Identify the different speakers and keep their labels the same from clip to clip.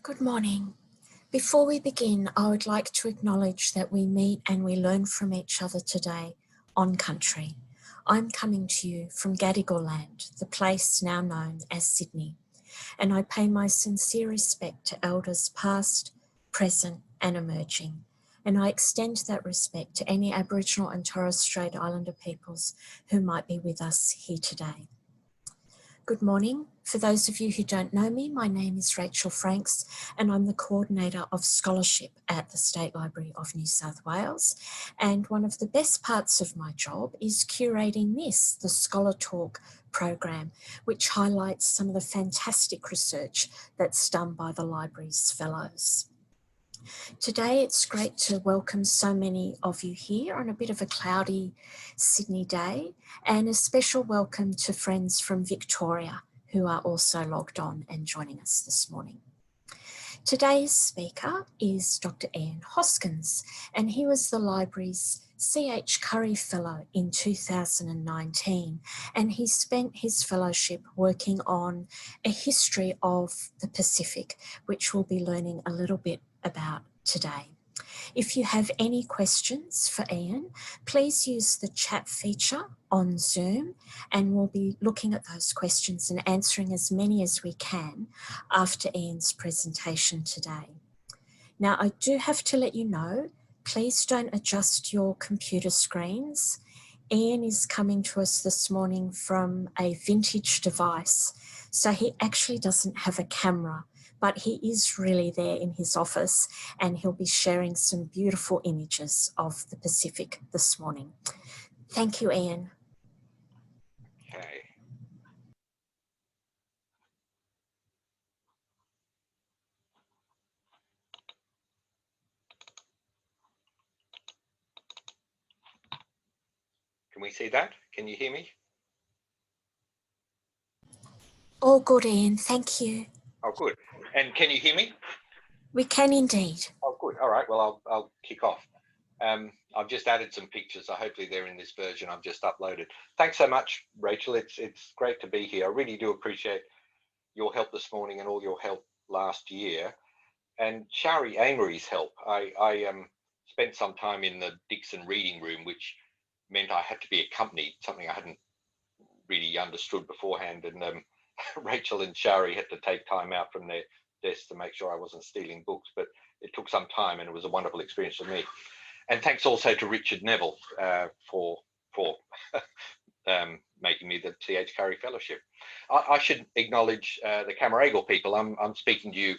Speaker 1: Good morning. Before we begin, I would like to acknowledge that we meet and we learn from each other today on country. I'm coming to you from Gadigal land, the place now known as Sydney, and I pay my sincere respect to elders past, present and emerging, and I extend that respect to any Aboriginal and Torres Strait Islander peoples who might be with us here today. Good morning. For those of you who don't know me, my name is Rachel Franks and I'm the Coordinator of Scholarship at the State Library of New South Wales. And one of the best parts of my job is curating this, the Scholar Talk program, which highlights some of the fantastic research that's done by the library's fellows. Today, it's great to welcome so many of you here on a bit of a cloudy Sydney day, and a special welcome to friends from Victoria who are also logged on and joining us this morning. Today's speaker is Dr. Ian Hoskins, and he was the library's C.H. Curry Fellow in 2019, and he spent his fellowship working on a history of the Pacific, which we'll be learning a little bit about today. If you have any questions for Ian, please use the chat feature on Zoom and we'll be looking at those questions and answering as many as we can after Ian's presentation today. Now, I do have to let you know, please don't adjust your computer screens. Ian is coming to us this morning from a vintage device, so he actually doesn't have a camera, but he is really there in his office and he'll be sharing some beautiful images of the Pacific this morning. Thank you, Ian.
Speaker 2: Okay. Can we see that? Can you hear me?
Speaker 1: All good, Ian. Thank you.
Speaker 2: Oh, good. And can you hear me?
Speaker 1: We can indeed.
Speaker 2: Oh, good. All right. Well, I'll kick off. I've just added some pictures, so hopefully they're in this version I've just uploaded. Thanks so much, Rachel. It's great to be here. I really do appreciate your help this morning and all your help last year, and Shari Amory's help. I spent some time in the Dixon reading room, which meant I had to be accompanied, something I hadn't really understood beforehand, and Rachel and Shari had to take time out from their desk to make sure I wasn't stealing books, but it took some time and it was a wonderful experience for me. And thanks also to Richard Neville for making me the C.H. Curry Fellowship. I should acknowledge the Camaragal people. I'm speaking to you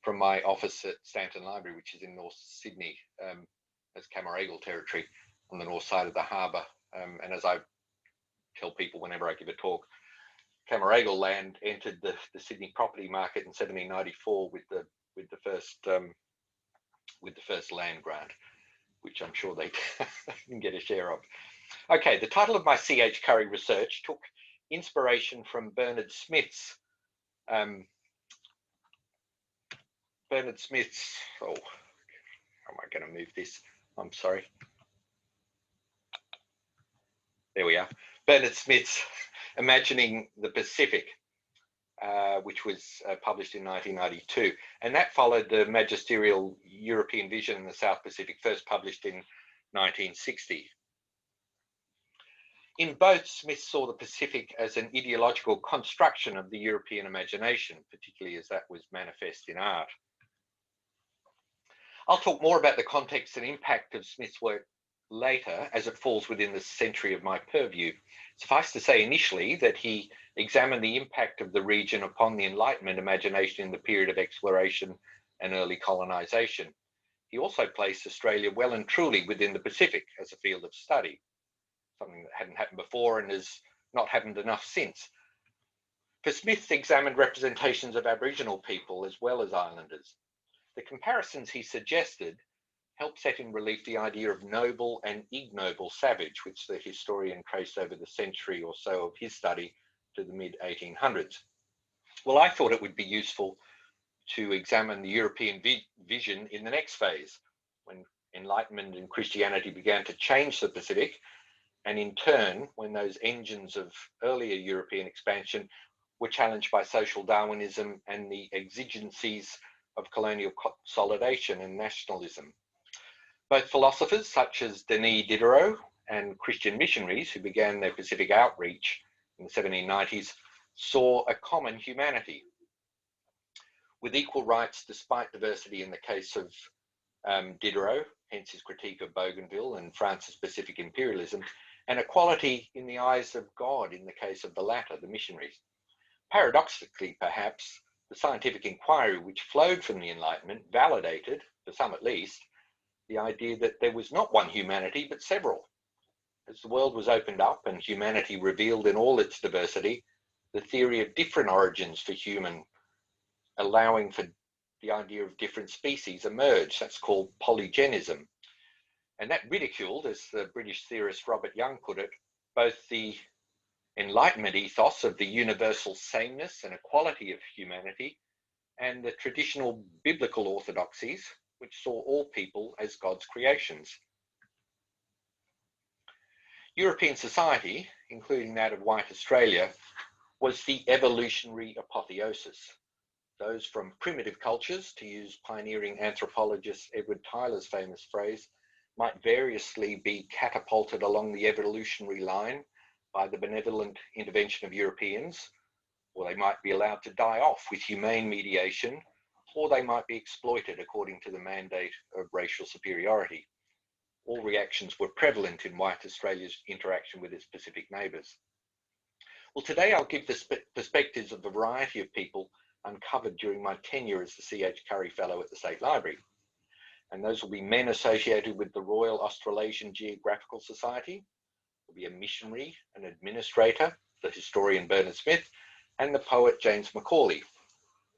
Speaker 2: from my office at Stanton Library, which is in North Sydney, as Camaragal territory on the north side of the harbour. And as I tell people whenever I give a talk, Camaragal land entered the Sydney property market in 1794 with the first land grant, which I'm sure they can get a share of. Okay, the title of my C.H. Curry research took inspiration from Bernard Smith's. Oh, how am I going to move this? I'm sorry. There we are. Bernard Smith's Imagining the Pacific, which was published in 1992. And that followed the magisterial European vision in the South Pacific, first published in 1960. In both, Smith saw the Pacific as an ideological construction of the European imagination, particularly as that was manifest in art. I'll talk more about the context and impact of Smith's work later, as it falls within the century of my purview. Suffice to say initially that he examined the impact of the region upon the Enlightenment imagination in the period of exploration and early colonisation. He also placed Australia well and truly within the Pacific as a field of study, something that hadn't happened before and has not happened enough since. For Smith examined representations of Aboriginal people as well as islanders. The comparisons he suggested help set in relief the idea of noble and ignoble savage, which the historian traced over the century or so of his study to the mid-1800s. Well, I thought it would be useful to examine the European vision in the next phase, when Enlightenment and Christianity began to change the Pacific, and in turn, when those engines of earlier European expansion were challenged by social Darwinism and the exigencies of colonial consolidation and nationalism. Both philosophers such as Denis Diderot and Christian missionaries who began their Pacific outreach in the 1790s saw a common humanity with equal rights despite diversity in the case of Diderot, hence his critique of Bougainville and France's Pacific imperialism, and equality in the eyes of God in the case of the latter, the missionaries. Paradoxically, perhaps, the scientific inquiry which flowed from the Enlightenment validated, for some at least, the idea that there was not one humanity but several. As the world was opened up and humanity revealed in all its diversity, the theory of different origins for human, allowing for the idea of different species, emerged. That's called polygenism. And that ridiculed, as the British theorist Robert Young put it, both the Enlightenment ethos of the universal sameness and equality of humanity and the traditional biblical orthodoxies, which saw all people as God's creations. European society, including that of white Australia, was the evolutionary apotheosis. Those from primitive cultures, to use pioneering anthropologist Edward Tyler's famous phrase, might variously be catapulted along the evolutionary line by the benevolent intervention of Europeans, or they might be allowed to die off with humane mediation, or they might be exploited according to the mandate of racial superiority. All reactions were prevalent in white Australia's interaction with its Pacific neighbours. Well, today I'll give the perspectives of a variety of people uncovered during my tenure as the C.H. Curry Fellow at the State Library. And those will be men associated with the Royal Australasian Geographical Society, there'll be a missionary, an administrator, the historian Bernard Smith, and the poet James Macaulay.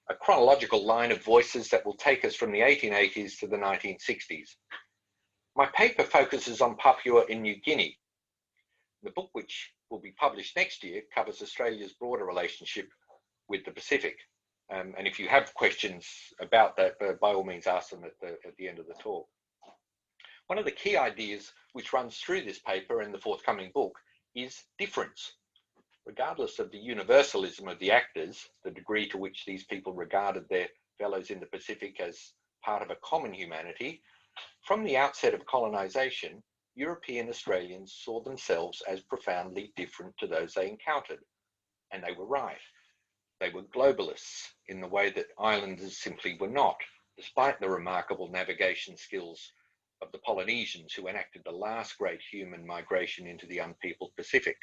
Speaker 2: A chronological line of voices that will take us from the 1880s to the 1960s. My paper focuses on Papua in New Guinea. The book, which will be published next year, covers Australia's broader relationship with the Pacific. And if you have questions about that, by all means ask them at the end of the talk. One of the key ideas which runs through this paper and the forthcoming book is difference. Regardless of the universalism of the actors, the degree to which these people regarded their fellows in the Pacific as part of a common humanity, from the outset of colonisation, European Australians saw themselves as profoundly different to those they encountered. And they were right. They were globalists in the way that islanders simply were not, despite the remarkable navigation skills of the Polynesians who enacted the last great human migration into the unpeopled Pacific.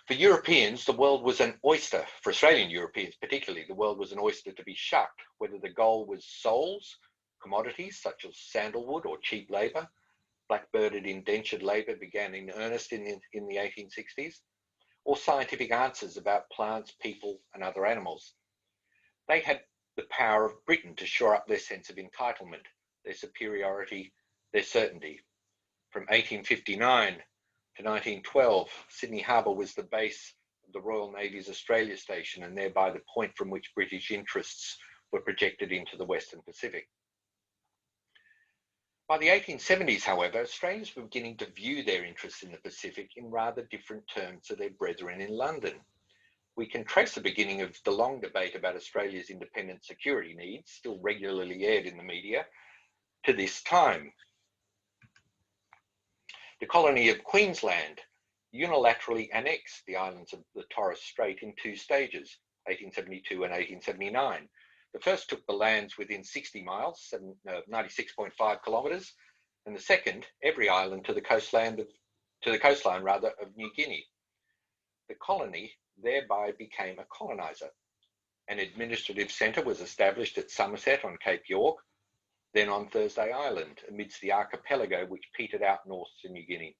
Speaker 2: For Europeans, the world was an oyster. For Australian Europeans particularly, the world was an oyster to be shucked, whether the goal was souls, commodities such as sandalwood or cheap labour. Blackbirded indentured labour began in earnest in the 1860s, or scientific answers about plants, people and other animals. They had the power of Britain to shore up their sense of entitlement, their superiority, their certainty. From 1859 to 1912, Sydney Harbour was the base of the Royal Navy's Australia Station and thereby the point from which British interests were projected into the Western Pacific. By the 1870s, however, Australians were beginning to view their interests in the Pacific in rather different terms to their brethren in London. We can trace the beginning of the long debate about Australia's independent security needs, still regularly aired in the media, to this time. The colony of Queensland unilaterally annexed the islands of the Torres Strait in two stages, 1872 and 1879. The first took the lands within 60 miles, 96.5 kilometres, and the second, every island to the coastline of New Guinea. The colony thereby became a coloniser. An administrative centre was established at Somerset on Cape York, then on Thursday Island, amidst the archipelago which petered out north to New Guinea.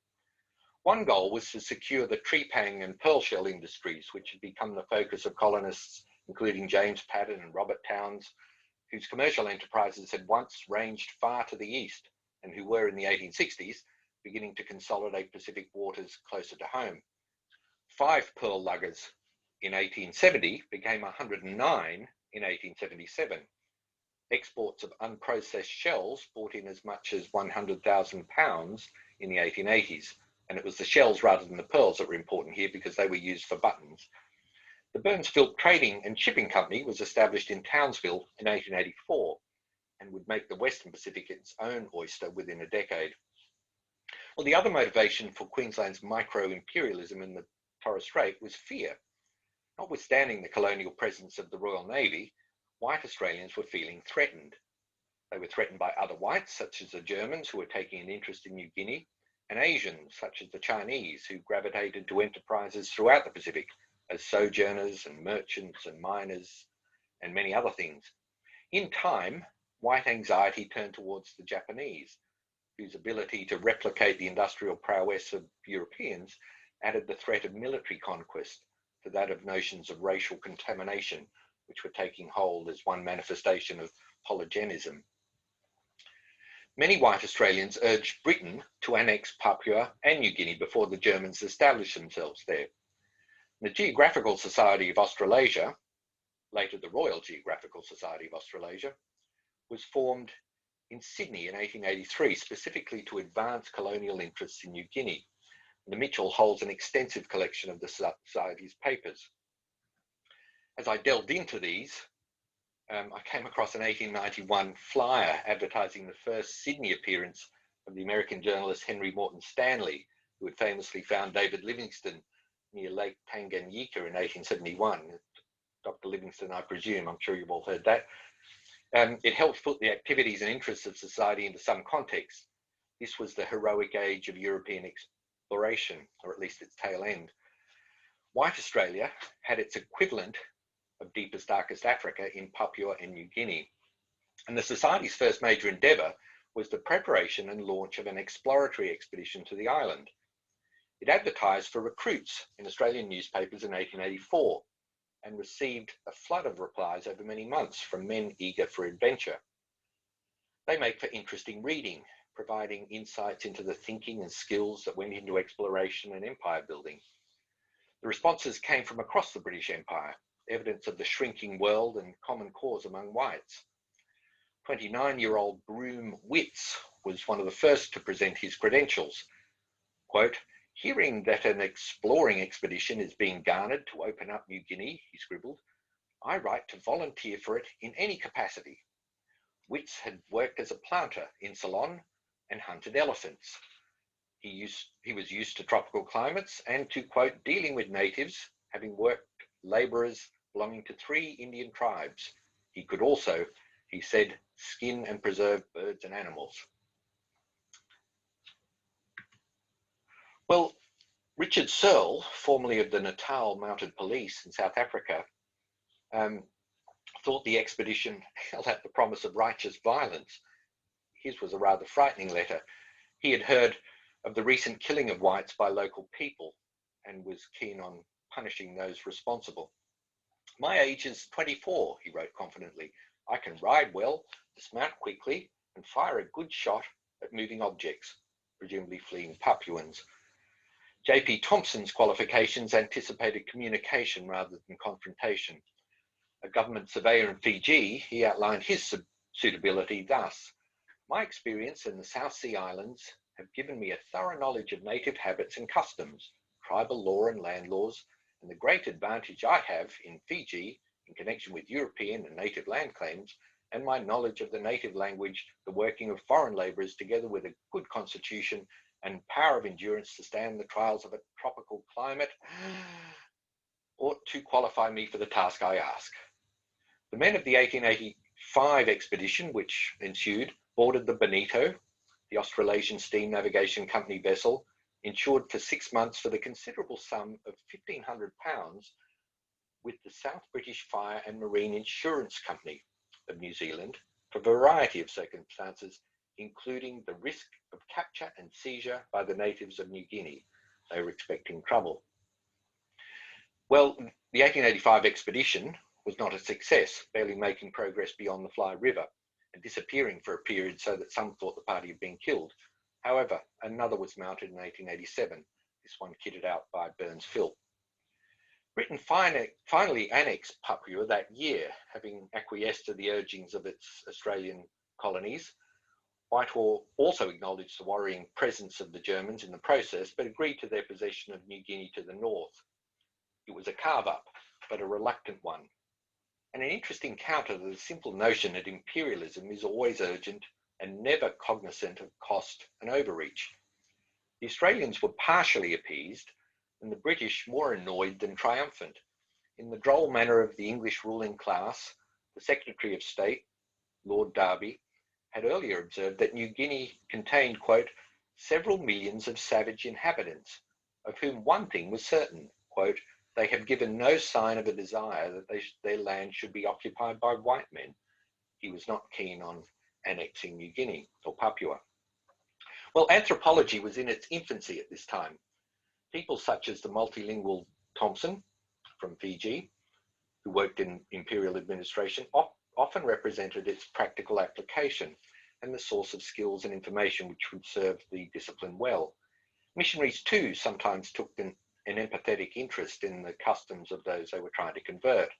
Speaker 2: One goal was to secure the trepang and pearl shell industries, which had become the focus of colonists including James Patton and Robert Towns, whose commercial enterprises had once ranged far to the east and who were in the 1860s beginning to consolidate Pacific waters closer to home. 5 pearl luggers in 1870 became 109 in 1877. Exports of unprocessed shells brought in as much as £100,000 in the 1880s, and it was the shells rather than the pearls that were important here because they were used for buttons. The Burnsville Trading and Shipping Company was established in Townsville in 1884 and would make the Western Pacific its own oyster within a decade. Well, the other motivation for Queensland's micro-imperialism in the Torres Strait was fear. Notwithstanding the colonial presence of the Royal Navy, white Australians were feeling threatened. They were threatened by other whites, such as the Germans, who were taking an interest in New Guinea, and Asians, such as the Chinese, who gravitated to enterprises throughout the Pacific as sojourners and merchants and miners and many other things. In time, white anxiety turned towards the Japanese, whose ability to replicate the industrial prowess of Europeans added the threat of military conquest to that of notions of racial contamination, which were taking hold as one manifestation of polygenism. Many white Australians urged Britain to annex Papua and New Guinea before the Germans established themselves there. The Geographical Society of Australasia, later the Royal Geographical Society of Australasia, was formed in Sydney in 1883, specifically to advance colonial interests in New Guinea. The Mitchell holds an extensive collection of the Society's papers. As I delved into these, I came across an 1891 flyer advertising the first Sydney appearance of the American journalist Henry Morton Stanley, who had famously found David Livingstone near Lake Tanganyika in 1871. Dr. Livingstone, I presume, I'm sure you've all heard that. It helped put the activities and interests of society into some context. This was the heroic age of European exploration, or at least its tail end. White Australia had its equivalent of deepest, darkest Africa in Papua and New Guinea. And the Society's first major endeavour was the preparation and launch of an exploratory expedition to the island. It advertised for recruits in Australian newspapers in 1884 and received a flood of replies over many months from men eager for adventure. They make for interesting reading, providing insights into the thinking and skills that went into exploration and empire building. The responses came from across the British Empire, evidence of the shrinking world and common cause among whites. 29-year-old Broome Witts was one of the first to present his credentials. Quote, "Hearing that an exploring expedition is being garnered to open up New Guinea," he scribbled, "I write to volunteer for it in any capacity." Witts had worked as a planter in Ceylon and hunted elephants. He was used to tropical climates and to, quote, "dealing with natives, having worked labourers belonging to 3 Indian tribes. He could also," he said, "skin and preserve birds and animals." Well, Richard Searle, formerly of the Natal Mounted Police in South Africa, thought the expedition held out the promise of righteous violence. His was a rather frightening letter. He had heard of the recent killing of whites by local people and was keen on punishing those responsible. "My age is 24, he wrote confidently. "I can ride well, dismount quickly, and fire a good shot at moving objects," presumably fleeing Papuans. J.P. Thompson's qualifications anticipated communication rather than confrontation. A government surveyor in Fiji, he outlined his suitability thus: "My experience in the South Sea Islands have given me a thorough knowledge of native habits and customs, tribal law and land laws, and the great advantage I have in Fiji in connection with European and native land claims, and my knowledge of the native language, the working of foreign labourers, together with a good constitution and power of endurance to stand the trials of a tropical climate, ought to qualify me for the task I ask." The men of the 1885 expedition, which ensued, boarded the Bonito, the Australasian Steam Navigation Company vessel, insured for 6 months for the considerable sum of £1,500 with the South British Fire and Marine Insurance Company of New Zealand for a variety of circumstances, including the risk of capture and seizure by the natives of New Guinea. They were expecting trouble. Well, the 1885 expedition was not a success, barely making progress beyond the Fly River and disappearing for a period so that some thought the party had been killed. However, another was mounted in 1887, this one kitted out by Burnsville. Britain finally annexed Papua that year, having acquiesced to the urgings of its Australian colonies. Whitehall also acknowledged the worrying presence of the Germans in the process, but agreed to their possession of New Guinea to the north. It was a carve-up, but a reluctant one, and an interesting counter to the simple notion that imperialism is always urgent and never cognizant of cost and overreach. The Australians were partially appeased, and the British more annoyed than triumphant. In the droll manner of the English ruling class, the Secretary of State, Lord Derby, had earlier observed that New Guinea contained, quote, several millions of savage inhabitants, of whom one thing was certain, quote, they have given no sign of a desire that their land should be occupied by white men. He was not keen on annexing New Guinea or Papua. Well, anthropology was in its infancy at this time. People such as the multilingual Thompson from Fiji, who worked in imperial administration, often represented its practical application and the source of skills and information which would serve the discipline well. Missionaries too sometimes took an empathetic interest in the customs of those they were trying to convert.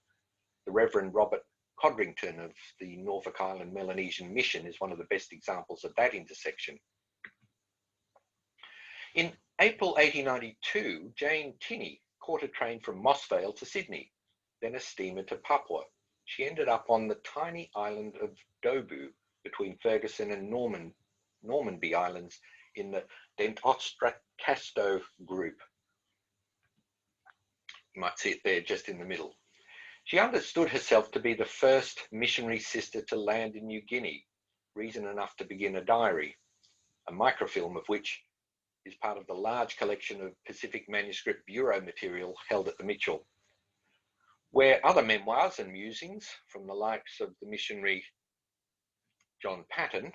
Speaker 2: The Reverend Robert Codrington of the Norfolk Island Melanesian Mission is one of the best examples of that intersection. In April 1892, Jane Tinney caught a train from Mossvale to Sydney, then a steamer to Papua. She ended up on the tiny island of Dobu between Ferguson and Normanby Islands in the D'Entrecasteaux group. You might see it there just in the middle. She understood herself to be the first missionary sister to land in New Guinea, reason enough to begin a diary, a microfilm of which is part of the large collection of Pacific Manuscript Bureau material held at the Mitchell, where other memoirs and musings from the likes of the missionary John Peyton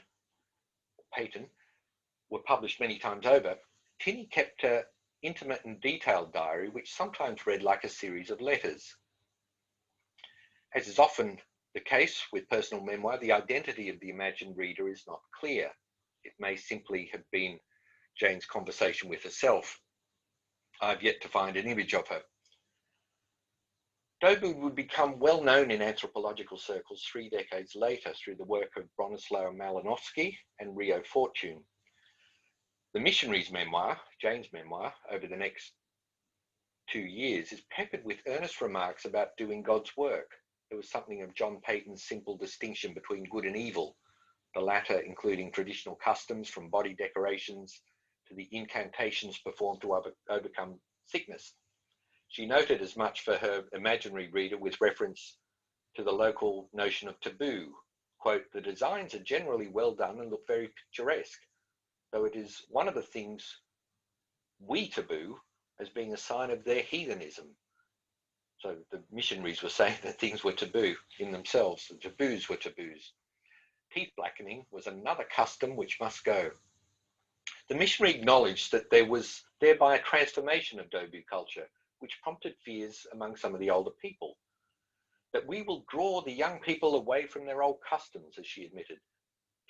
Speaker 2: were published many times over. Tinney kept an intimate and detailed diary which sometimes read like a series of letters. As is often the case with personal memoir, the identity of the imagined reader is not clear. It may simply have been Jane's conversation with herself. I've yet to find an image of her. Dobu would become well known in anthropological circles 3 decades later through the work of Bronislaw Malinowski and Rio Fortune. The missionary's memoir, Jane's memoir, over the next 2 years is peppered with earnest remarks about doing God's work. There was something of John Peyton's simple distinction between good and evil, the latter including traditional customs from body decorations to the incantations performed to overcome sickness. She noted as much for her imaginary reader with reference to the local notion of taboo. Quote, the designs are generally well done and look very picturesque, though it is one of the things we taboo as being a sign of their heathenism. So the missionaries were saying that things were taboo in themselves, the taboos were taboos. Teeth blackening was another custom which must go. The missionary acknowledged that there was thereby a transformation of Dobu culture, which prompted fears among some of the older people, that we will draw the young people away from their old customs, as she admitted.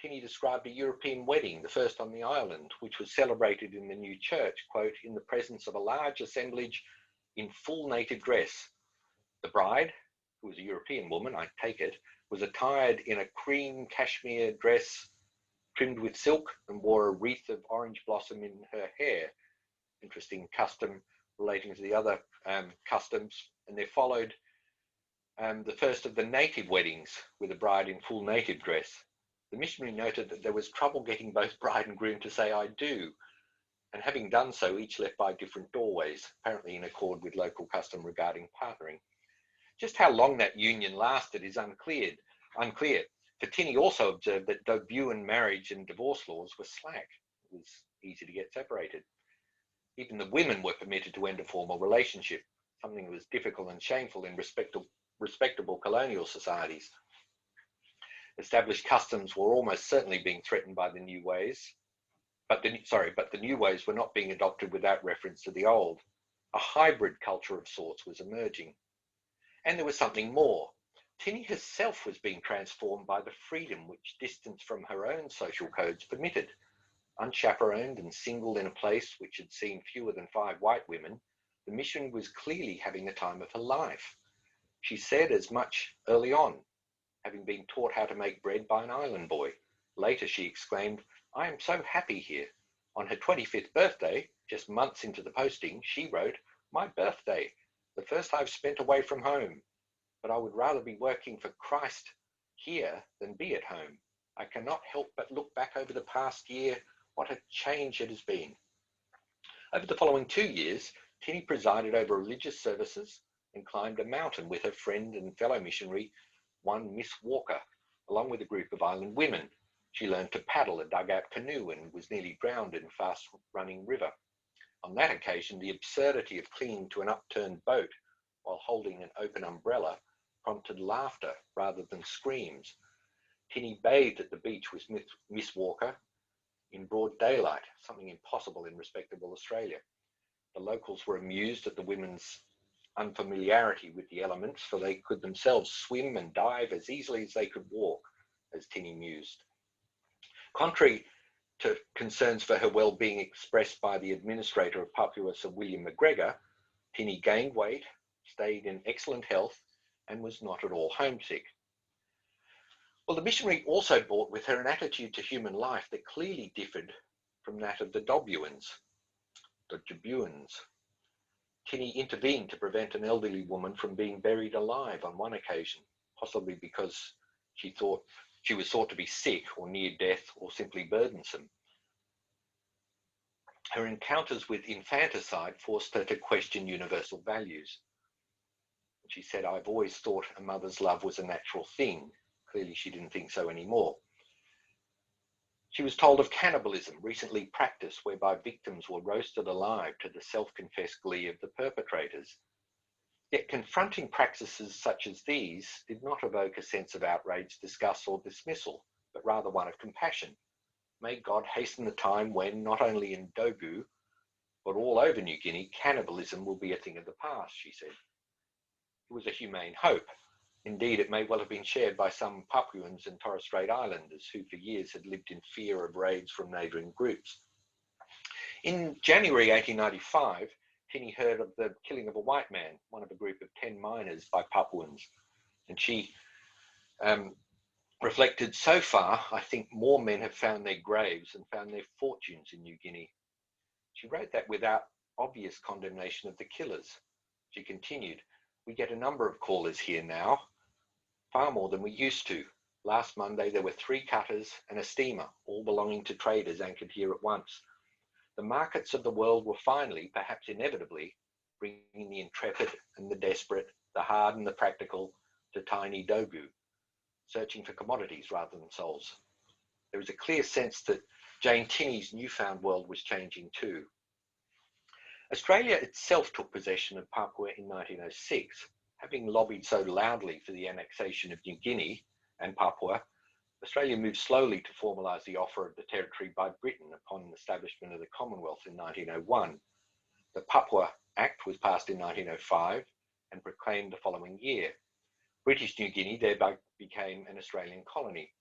Speaker 2: Tinney described a European wedding, the first on the island, which was celebrated in the new church, quote, in the presence of a large assemblage in full native dress. The bride, who was a European woman, I take it, was attired in a cream cashmere dress trimmed with silk and wore a wreath of orange blossom in her hair. Interesting custom relating to the other customs. And there followed the first of the native weddings with a bride in full native dress. The missionary noted that there was trouble getting both bride and groom to say I do, and having done so, each left by different doorways, apparently in accord with local custom regarding partnering. Just how long that union lasted is unclear. For Tinney also observed that Dobuan marriage and divorce laws were slack. It was easy to get separated. Even the women were permitted to end a formal relationship, something that was difficult and shameful in respectable colonial societies. Established customs were almost certainly being threatened by the new ways, but the new ways were not being adopted without reference to the old. A hybrid culture of sorts was emerging. And there was something more. Tinney herself was being transformed by the freedom which distance from her own social codes permitted. Unchaperoned and single in a place which had seen fewer than 5 white women, the mission was clearly having the time of her life. She said as much early on, having been taught how to make bread by an island boy. Later she exclaimed, I am so happy here. On her 25th birthday, just months into the posting, she wrote, my birthday. the first I've spent away from home, but I would rather be working for Christ here than be at home. I cannot help but look back over the past year. What a change it has been. Over the following 2 years, Tinny presided over religious services and climbed a mountain with her friend and fellow missionary, one Miss Walker, along with a group of island women. She learned to paddle a dugout canoe and was nearly drowned in a fast-running river. On that occasion, the absurdity of clinging to an upturned boat while holding an open umbrella prompted laughter rather than screams. Tinny bathed at the beach with Miss Walker in broad daylight, something impossible in respectable Australia. The locals were amused at the women's unfamiliarity with the elements, for they could themselves swim and dive as easily as they could walk, as Tinny mused. Contrary to concerns for her well-being expressed by the administrator of Papua, Sir William McGregor, Tinny gained weight, stayed in excellent health, and was not at all homesick. Well, the missionary also brought with her an attitude to human life that clearly differed from that of the Dobuans. Tinny intervened to prevent an elderly woman from being buried alive on one occasion, possibly because she was thought to be sick or near death or simply burdensome. Her encounters with infanticide forced her to question universal values. She said, "I've always thought a mother's love was a natural thing." Clearly she didn't think so anymore. She was told of cannibalism recently practiced, whereby victims were roasted alive to the self-confessed glee of the perpetrators. Yet confronting practices such as these did not evoke a sense of outrage, disgust, or dismissal, but rather one of compassion. May God hasten the time when, not only in Dogu, but all over New Guinea, cannibalism will be a thing of the past, she said. It was a humane hope. Indeed, it may well have been shared by some Papuans and Torres Strait Islanders who for years had lived in fear of raids from neighbouring groups. In January 1895, Tinny heard of the killing of a white man, one of a group of 10 miners by Papuans, and she reflected, "So far, I think more men have found their graves and found their fortunes in New Guinea." She wrote that without obvious condemnation of the killers. She continued, "We get a number of callers here now, far more than we used to. Last Monday there were 3 cutters and a steamer, all belonging to traders anchored here at once. The markets of the world were finally, perhaps inevitably, bringing the intrepid and the desperate, the hard and the practical, to tiny Dogu, searching for commodities rather than souls." There was a clear sense that Jane Tinny's newfound world was changing too. Australia itself took possession of Papua in 1906. Having lobbied so loudly for the annexation of New Guinea and Papua, Australia moved slowly to formalise the offer of the territory by Britain upon the establishment of the Commonwealth in 1901. The Papua Act was passed in 1905 and proclaimed the following year. British New Guinea thereby became an Australian colony.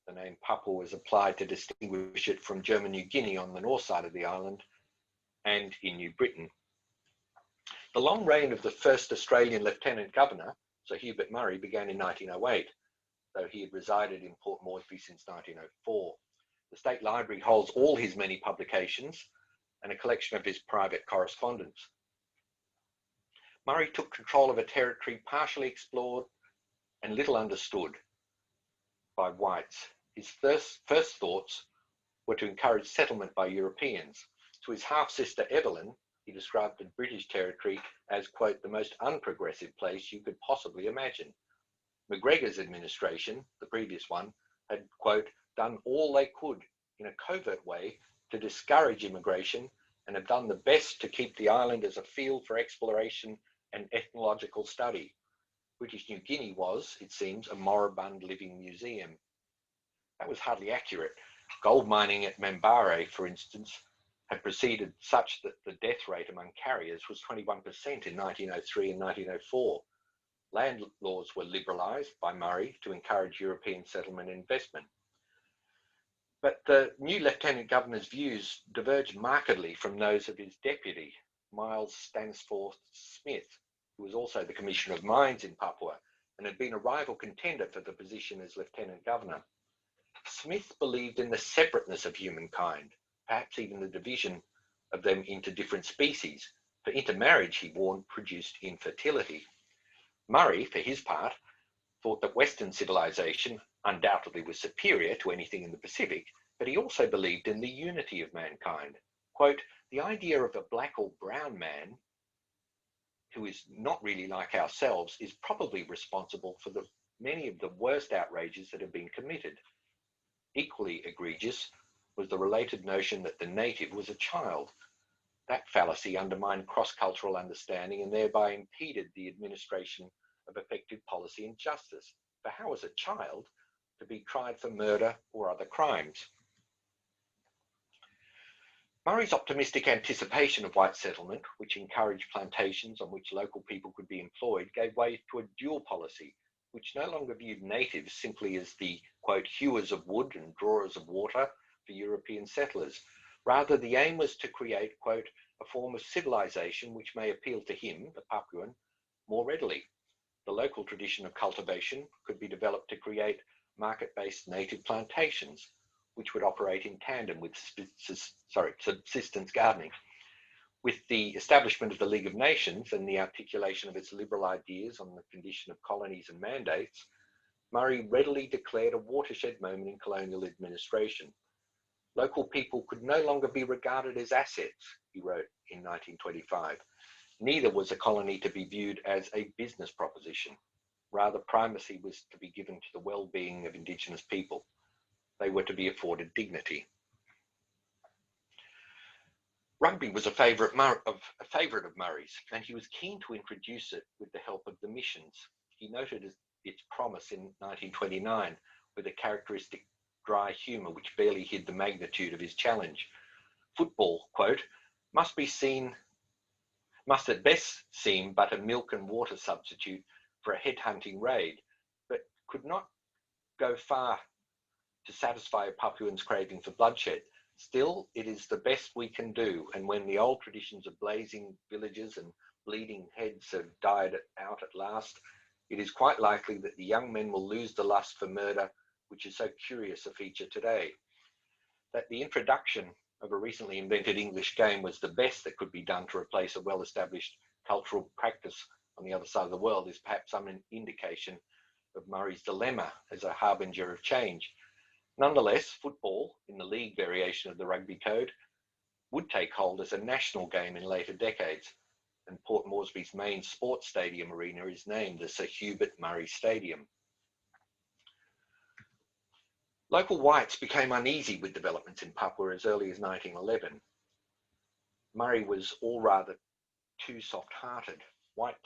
Speaker 2: The name Papua was applied to distinguish it from German New Guinea on the north side of the island and in New Britain. The long reign of the first Australian Lieutenant Governor, Sir Hubert Murray, began in 1908, though he had resided in Port Moresby since 1904. The State Library holds all his many publications and a collection of his private correspondence. Murray took control of a territory partially explored and little understood by whites. His first thoughts were to encourage settlement by Europeans. To his half-sister Evelyn, he described the British territory as, quote, "the most unprogressive place you could possibly imagine." McGregor's administration, the previous one, had, quote, "done all they could in a covert way to discourage immigration and have done the best to keep the island as a field for exploration and ethnological study." British New Guinea was, it seems, a moribund living museum. That was hardly accurate. Gold mining at Membare, for instance, had proceeded such that the death rate among carriers was 21% in 1903 and 1904. Land laws were liberalised by Murray to encourage European settlement and investment. But the new Lieutenant Governor's views diverged markedly from those of his deputy, Miles Stansforth Smith, who was also the Commissioner of Mines in Papua and had been a rival contender for the position as Lieutenant Governor. Smith believed in the separateness of humankind, perhaps even the division of them into different species, for intermarriage, he warned, produced infertility. Murray, for his part, thought that Western civilization undoubtedly was superior to anything in the Pacific, but he also believed in the unity of mankind. Quote, the idea of a black or brown man who is not really like ourselves is probably responsible for many of the worst outrages that have been committed. Equally egregious was the related notion that the native was a child. That fallacy undermined cross-cultural understanding and thereby impeded the administration of effective policy and justice. For how is a child to be tried for murder or other crimes? Murray's optimistic anticipation of white settlement, which encouraged plantations on which local people could be employed, gave way to a dual policy, which no longer viewed natives simply as the, quote, hewers of wood and drawers of water for European settlers. Rather, the aim was to create, quote, a form of civilization which may appeal to him, the Papuan, more readily. The local tradition of cultivation could be developed to create market-based native plantations, which would operate in tandem with subsistence gardening. With the establishment of the League of Nations and the articulation of its liberal ideas on the condition of colonies and mandates, Murray readily declared a watershed moment in colonial administration. Local people could no longer be regarded as assets, he wrote in 1925. Neither was a colony to be viewed as a business proposition. Rather, primacy was to be given to the well-being of Indigenous people. They were to be afforded dignity. Rugby was a favourite of Murray's, and he was keen to introduce it with the help of the missions. He noted its promise in 1929 with a characteristic dry humour which barely hid the magnitude of his challenge. Football, quote, must at best seem but a milk and water substitute for a headhunting raid, but could not go far to satisfy a Papuan's craving for bloodshed. Still, it is the best we can do, and when the old traditions of blazing villages and bleeding heads have died out at last, it is quite likely that the young men will lose the lust for murder, which is so curious a feature today. That the introduction of a recently invented English game was the best that could be done to replace a well-established cultural practice on the other side of the world is perhaps some indication of Murray's dilemma as a harbinger of change. Nonetheless, football, in the league variation of the rugby code, would take hold as a national game in later decades, and Port Moresby's main sports stadium arena is named the Sir Hubert Murray Stadium. Local whites became uneasy with developments in Papua as early as 1911. Murray was all rather too soft-hearted. White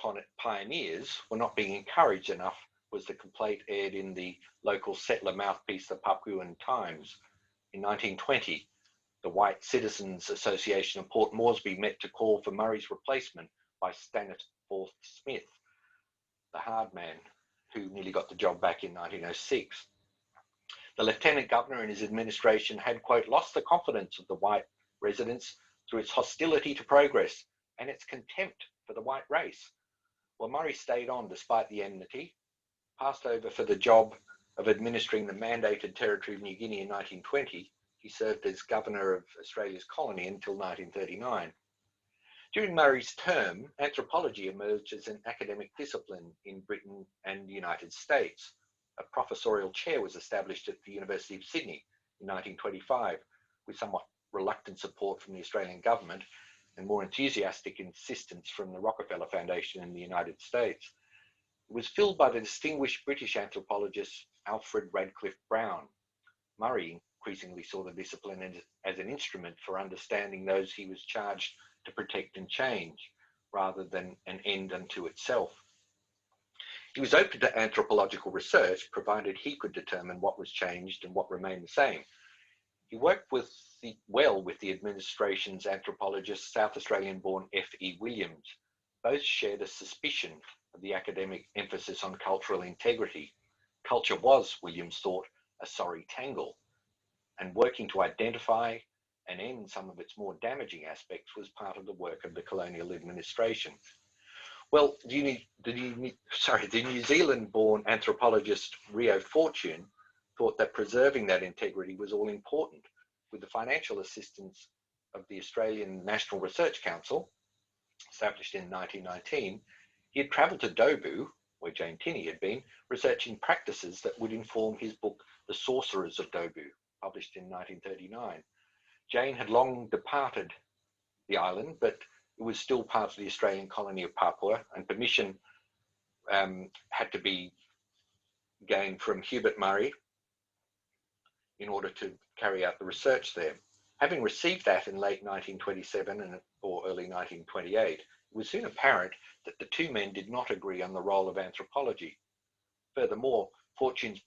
Speaker 2: pioneers were not being encouraged enough, was the complaint aired in the local settler mouthpiece, the Papuan Times. In 1920, the White Citizens Association of Port Moresby met to call for Murray's replacement by Staniforth Smith, the hard man who nearly got the job back in 1906. The Lieutenant Governor and his administration had, quote, lost the confidence of the white residents through its hostility to progress and its contempt for the white race. Well, Murray stayed on despite the enmity, passed over for the job of administering the mandated territory of New Guinea in 1920. He served as governor of Australia's colony until 1939. During Murray's term, anthropology emerged as an academic discipline in Britain and the United States. A professorial chair was established at the University of Sydney in 1925, with somewhat reluctant support from the Australian government and more enthusiastic insistence from the Rockefeller Foundation in the United States. It was filled by the distinguished British anthropologist Alfred Radcliffe Brown. Murray increasingly saw the discipline as an instrument for understanding those he was charged to protect and change, rather than an end unto itself. He was open to anthropological research, provided he could determine what was changed and what remained the same. He worked well with the administration's anthropologist, South Australian-born F.E. Williams. Both shared a suspicion of the academic emphasis on cultural integrity. Culture was, Williams thought, a sorry tangle, and working to identify and end some of its more damaging aspects was part of the work of the colonial administration. Well, the New Zealand-born anthropologist Rio Fortune thought that preserving that integrity was all important. With the financial assistance of the Australian National Research Council, established in 1919, he had travelled to Dobu, where Jane Tinney had been, researching practices that would inform his book The Sorcerers of Dobu, published in 1939. Jane had long departed the island, but it was still part of the Australian colony of Papua, and permission had to be gained from Hubert Murray in order to carry out the research there. Having received that in late 1927 or early 1928, it was soon apparent that the two men did not agree on the role of anthropology. Furthermore, Fortune's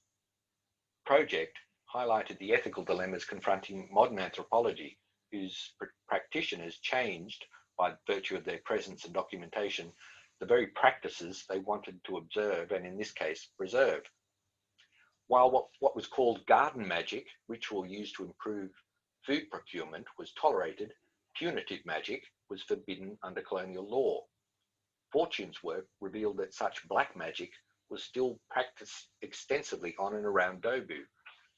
Speaker 2: project highlighted the ethical dilemmas confronting modern anthropology, whose practitioners changed, by virtue of their presence and documentation, the very practices they wanted to observe and, in this case, preserve. While what was called garden magic, ritual used to improve food procurement, was tolerated, punitive magic was forbidden under colonial law. Fortune's work revealed that such black magic was still practiced extensively on and around Dobu,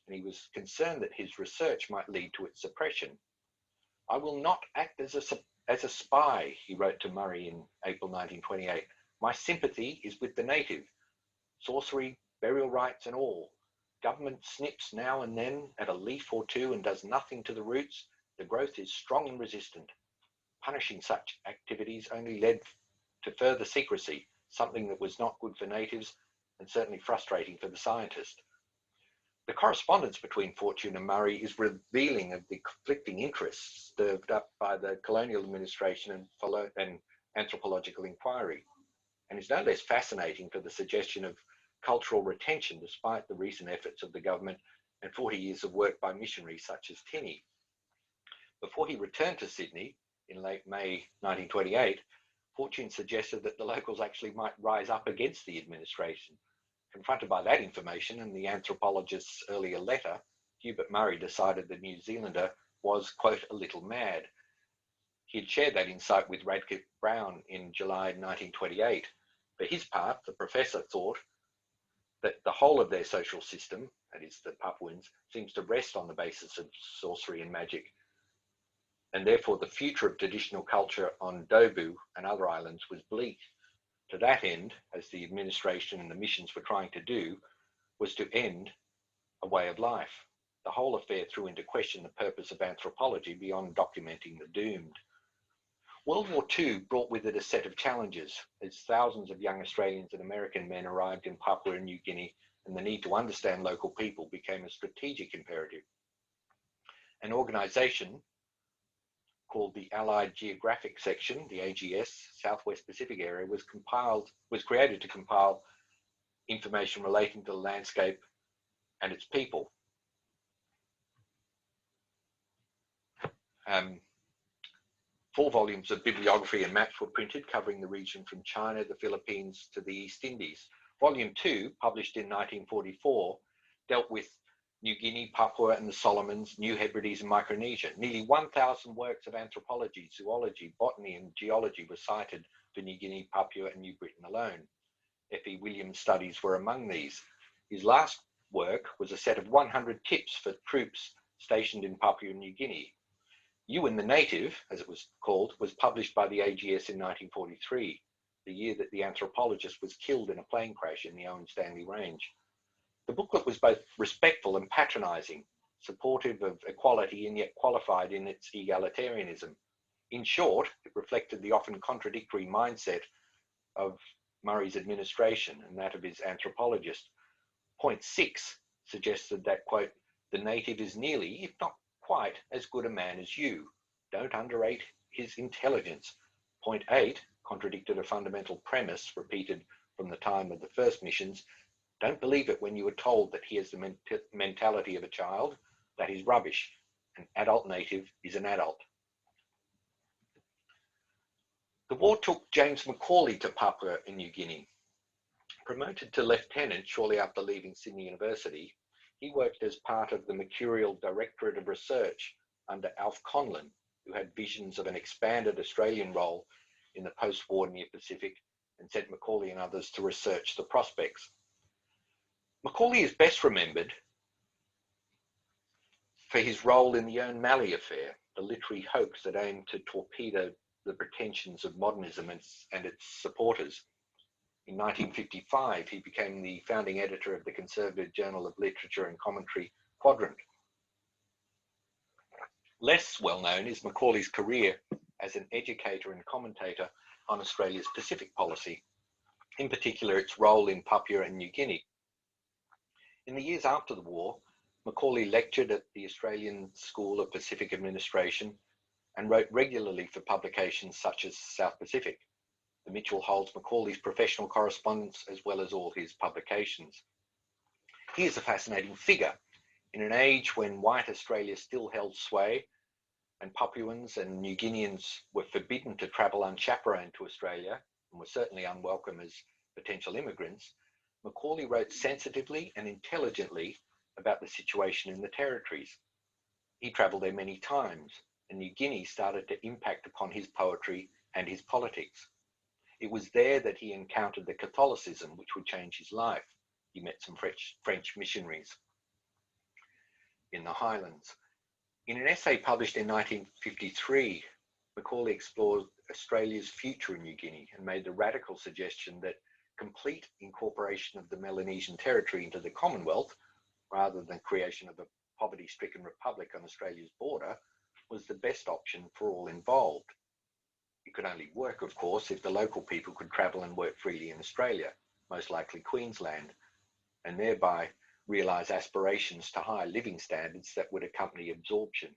Speaker 2: and he was concerned that his research might lead to its suppression. "I will not act as a spy," he wrote to Murray in April 1928. "My sympathy is with the native. Sorcery, burial rites and all. Government snips now and then at a leaf or two and does nothing to the roots. The growth is strong and resistant. Punishing such activities only led to further secrecy, something that was not good for natives and certainly frustrating for the scientist." The correspondence between Fortune and Murray is revealing of the conflicting interests stirred up by the colonial administration and anthropological inquiry, and is no less fascinating for the suggestion of cultural retention despite the recent efforts of the government and 40 years of work by missionaries such as Tinney. Before he returned to Sydney in late May 1928, Fortune suggested that the locals actually might rise up against the administration. Confronted by that information and the anthropologist's earlier letter, Hubert Murray decided the New Zealander was, quote, "a little mad." He had shared that insight with Radcliffe Brown in July 1928. For his part, the professor thought that the whole of their social system, that is the Papuans, seems to rest on the basis of sorcery and magic, and therefore the future of traditional culture on Dobu and other islands was bleak. To that end, as the administration and the missions were trying to do, was to end a way of life. The whole affair threw into question the purpose of anthropology beyond documenting the doomed. World War II brought with it a set of challenges, as thousands of young Australians and American men arrived in Papua and New Guinea, and the need to understand local people became a strategic imperative. An organisation called the Allied Geographic Section, the AGS, Southwest Pacific Area, was created to compile information relating to the landscape and its people. 4 volumes of bibliography and maps were printed covering the region from China, the Philippines to the East Indies. Volume 2, published in 1944, dealt with New Guinea, Papua and the Solomons, New Hebrides and Micronesia. Nearly 1,000 works of anthropology, zoology, botany and geology were cited for New Guinea, Papua and New Britain alone. F.E. Williams' studies were among these. His last work was a set of 100 tips for troops stationed in Papua and New Guinea. You and the Native, as it was called, was published by the AGS in 1943, the year that the anthropologist was killed in a plane crash in the Owen Stanley Range. The booklet was both respectful and patronising, supportive of equality and yet qualified in its egalitarianism. In short, it reflected the often contradictory mindset of Murray's administration and that of his anthropologist. Point 6 suggested that, quote, "the native is nearly, if not quite, as good a man as you. Don't underrate his intelligence." Point 8 contradicted a fundamental premise repeated from the time of the first missions. "Don't believe it when you are told that he has the mentality of a child. That is rubbish. An adult native is an adult." The war took James Macaulay to Papua in New Guinea. Promoted to lieutenant shortly after leaving Sydney University, he worked as part of the Mercurial Directorate of Research under Alf Conlon, who had visions of an expanded Australian role in the post-war near Pacific, and sent Macaulay and others to research the prospects. Macaulay is best remembered for his role in the O'Malley affair, the literary hoax that aimed to torpedo the pretensions of modernism and its supporters. In 1955, he became the founding editor of the conservative Journal of Literature and Commentary, Quadrant. Less well known is Macaulay's career as an educator and commentator on Australia's Pacific policy, in particular its role in Papua and New Guinea. In the years after the war, Macaulay lectured at the Australian School of Pacific Administration and wrote regularly for publications such as South Pacific. The Mitchell holds Macaulay's professional correspondence as well as all his publications. He is a fascinating figure in an age when white Australia still held sway and Papuans and New Guineans were forbidden to travel unchaperoned to Australia and were certainly unwelcome as potential immigrants. Macaulay wrote sensitively and intelligently about the situation in the territories. He travelled there many times, and New Guinea started to impact upon his poetry and his politics. It was there that he encountered the Catholicism which would change his life. He met some French missionaries in the Highlands. In an essay published in 1953, Macaulay explored Australia's future in New Guinea and made the radical suggestion that complete incorporation of the Melanesian territory into the Commonwealth, rather than creation of a poverty-stricken republic on Australia's border, was the best option for all involved. It could only work, of course, if the local people could travel and work freely in Australia, most likely Queensland, and thereby realise aspirations to higher living standards that would accompany absorption.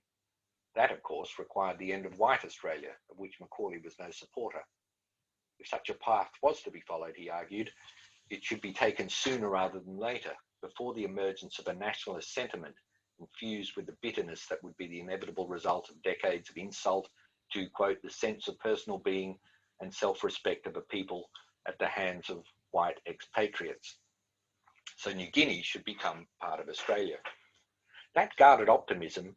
Speaker 2: That, of course, required the end of white Australia, of which Macaulay was no supporter. If such a path was to be followed, he argued, it should be taken sooner rather than later, before the emergence of a nationalist sentiment infused with the bitterness that would be the inevitable result of decades of insult to, quote, the sense of personal being and self-respect of a people at the hands of white expatriates. So New Guinea should become part of Australia. That guarded optimism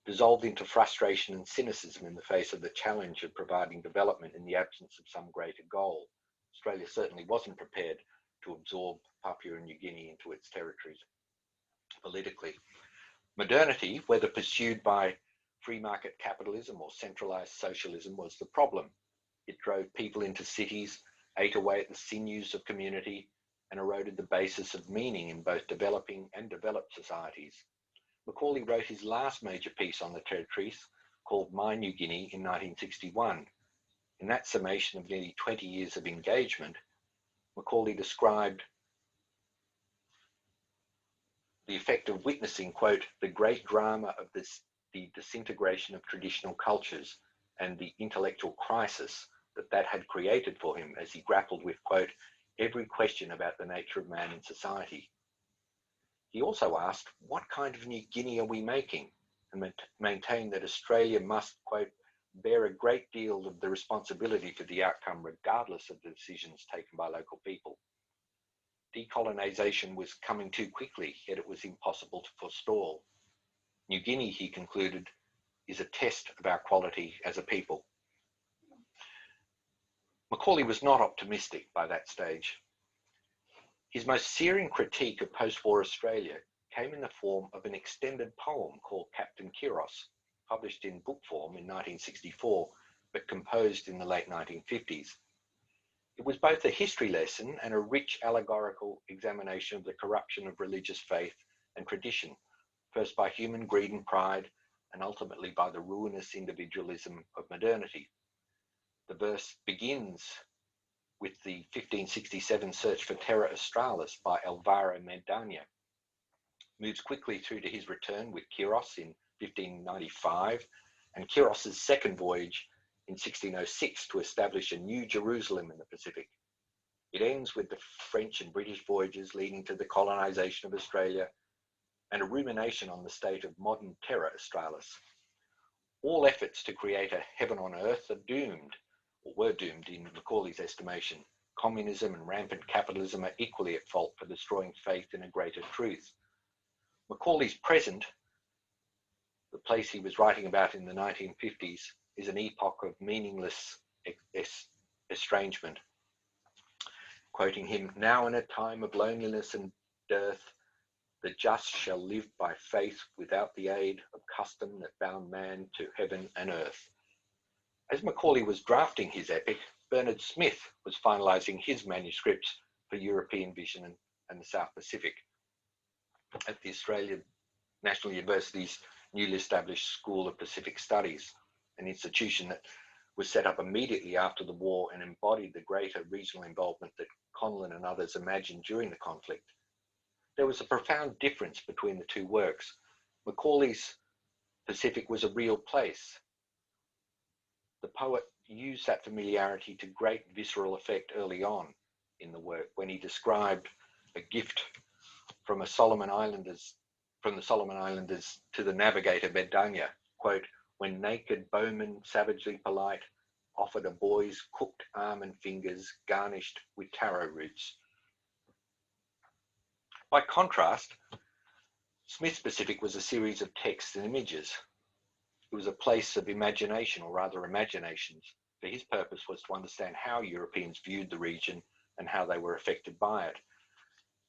Speaker 2: dissolved into frustration and cynicism in the face of the challenge of providing development in the absence of some greater goal. Australia certainly wasn't prepared to absorb Papua and New Guinea into its territories politically. Modernity, whether pursued by free market capitalism or centralised socialism, was the problem. It drove people into cities, ate away at the sinews of community, and eroded the basis of meaning in both developing and developed societies. Macaulay wrote his last major piece on the territories, called My New Guinea, in 1961. In that summation of nearly 20 years of engagement, Macaulay described the effect of witnessing, quote, the great drama of the disintegration of traditional cultures and the intellectual crisis that had created for him as he grappled with, quote, every question about the nature of man in society. He also asked, what kind of New Guinea are we making? And maintained that Australia must, quote, bear a great deal of the responsibility for the outcome regardless of the decisions taken by local people. Decolonisation was coming too quickly, yet it was impossible to forestall. New Guinea, he concluded, is a test of our quality as a people. Macaulay was not optimistic by that stage. His most searing critique of post-war Australia came in the form of an extended poem called Captain Quiros, published in book form in 1964, but composed in the late 1950s. It was both a history lesson and a rich allegorical examination of the corruption of religious faith and tradition, first by human greed and pride, and ultimately by the ruinous individualism of modernity. The verse begins with the 1567 Search for Terra Australis by Alvaro Mendaña, moves quickly through to his return with Quiros in 1595, and Quiros's second voyage in 1606 to establish a new Jerusalem in the Pacific. It ends with the French and British voyages leading to the colonisation of Australia and a rumination on the state of modern Terra Australis. All efforts to create a heaven on earth are doomed, or were doomed in Macaulay's estimation. Communism and rampant capitalism are equally at fault for destroying faith in a greater truth. Macaulay's present, the place he was writing about in the 1950s, is an epoch of meaningless estrangement. Quoting him, now in a time of loneliness and dearth, the just shall live by faith without the aid of custom that bound man to heaven and earth. As Macaulay was drafting his epic, Bernard Smith was finalising his manuscripts for European Vision and the South Pacific at the Australian National University's newly established School of Pacific Studies, an institution that was set up immediately after the war and embodied the greater regional involvement that Conlon and others imagined during the conflict. There was a profound difference between the two works. Macaulay's Pacific was a real place. The poet used that familiarity to great visceral effect early on in the work when he described a gift from the Solomon Islanders to the navigator Bedanya, quote, when naked bowmen savagely polite offered a boy's cooked arm and fingers garnished with taro roots. By contrast, Smith's Pacific was a series of texts and images. It was a place of imagination, or rather imaginations, for his purpose was to understand how Europeans viewed the region and how they were affected by it.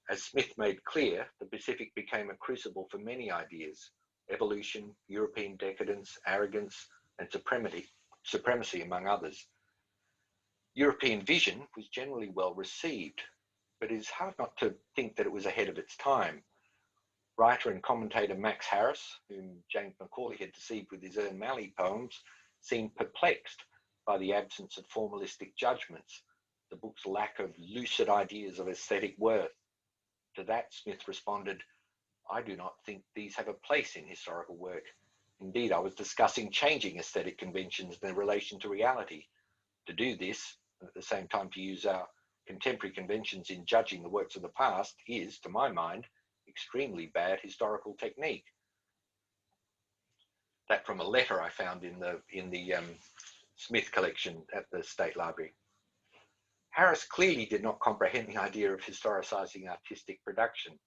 Speaker 2: As Smith made clear, the Pacific became a crucible for many ideas: evolution, European decadence, arrogance, and supremacy, among others. European vision was generally well received, but it is hard not to think that it was ahead of its time. Writer and commentator Max Harris, whom James Macaulay had deceived with his Ern Malley poems, seemed perplexed by the absence of formalistic judgments, the book's lack of lucid ideas of aesthetic worth. To that, Smith responded, I do not think these have a place in historical work. Indeed, I was discussing changing aesthetic conventions in relation to reality. To do this, and at the same time to use our contemporary conventions in judging the works of the past, is, to my mind, extremely bad historical technique. That from a letter I found in the Smith collection at the State Library. Harris clearly did not comprehend the idea of historicising artistic production.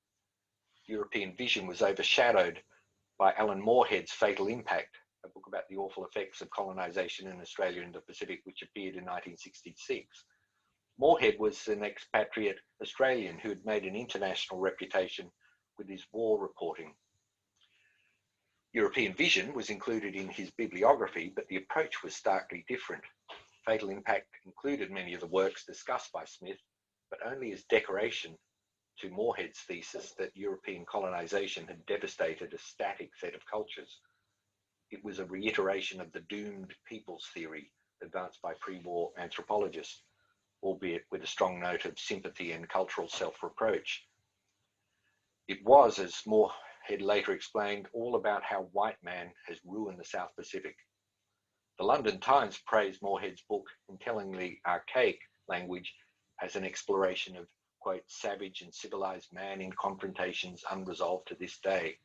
Speaker 2: European vision was overshadowed by Alan Moorehead's Fatal Impact, a book about the awful effects of colonisation in Australia and the Pacific, which appeared in 1966. Moorehead was an expatriate Australian who had made an international reputation with his war reporting. European vision was included in his bibliography, but the approach was starkly different. Fatal Impact included many of the works discussed by Smith, but only as decoration to Moorehead's thesis that European colonisation had devastated a static set of cultures. It was a reiteration of the doomed peoples theory advanced by pre-war anthropologists, albeit with a strong note of sympathy and cultural self-reproach. It was, as Moorehead later explained, all about how white man has ruined the South Pacific. The London Times praised Moorehead's book in tellingly archaic language as an exploration of, quote, savage and civilized man in confrontations unresolved to this day.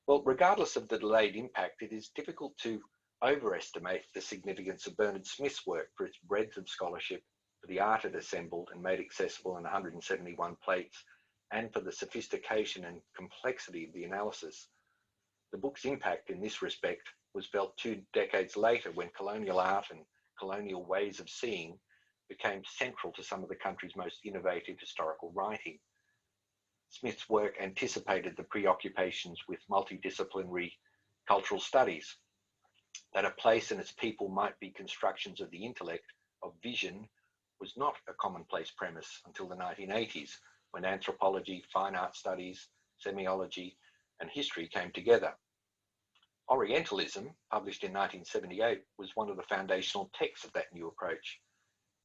Speaker 2: Well, regardless of the delayed impact, it is difficult to overestimate the significance of Bernard Smith's work for its breadth of scholarship, for the art it assembled and made accessible in 171 plates, and for the sophistication and complexity of the analysis. The book's impact in this respect was felt 2 decades later when colonial art and colonial ways of seeing became central to some of the country's most innovative historical writing. Smith's work anticipated the preoccupations with multidisciplinary cultural studies, that a place and its people might be constructions of the intellect, of vision, was not a commonplace premise until the 1980s, when anthropology, fine art studies, semiology, and history came together. Orientalism, published in 1978, was one of the foundational texts of that new approach.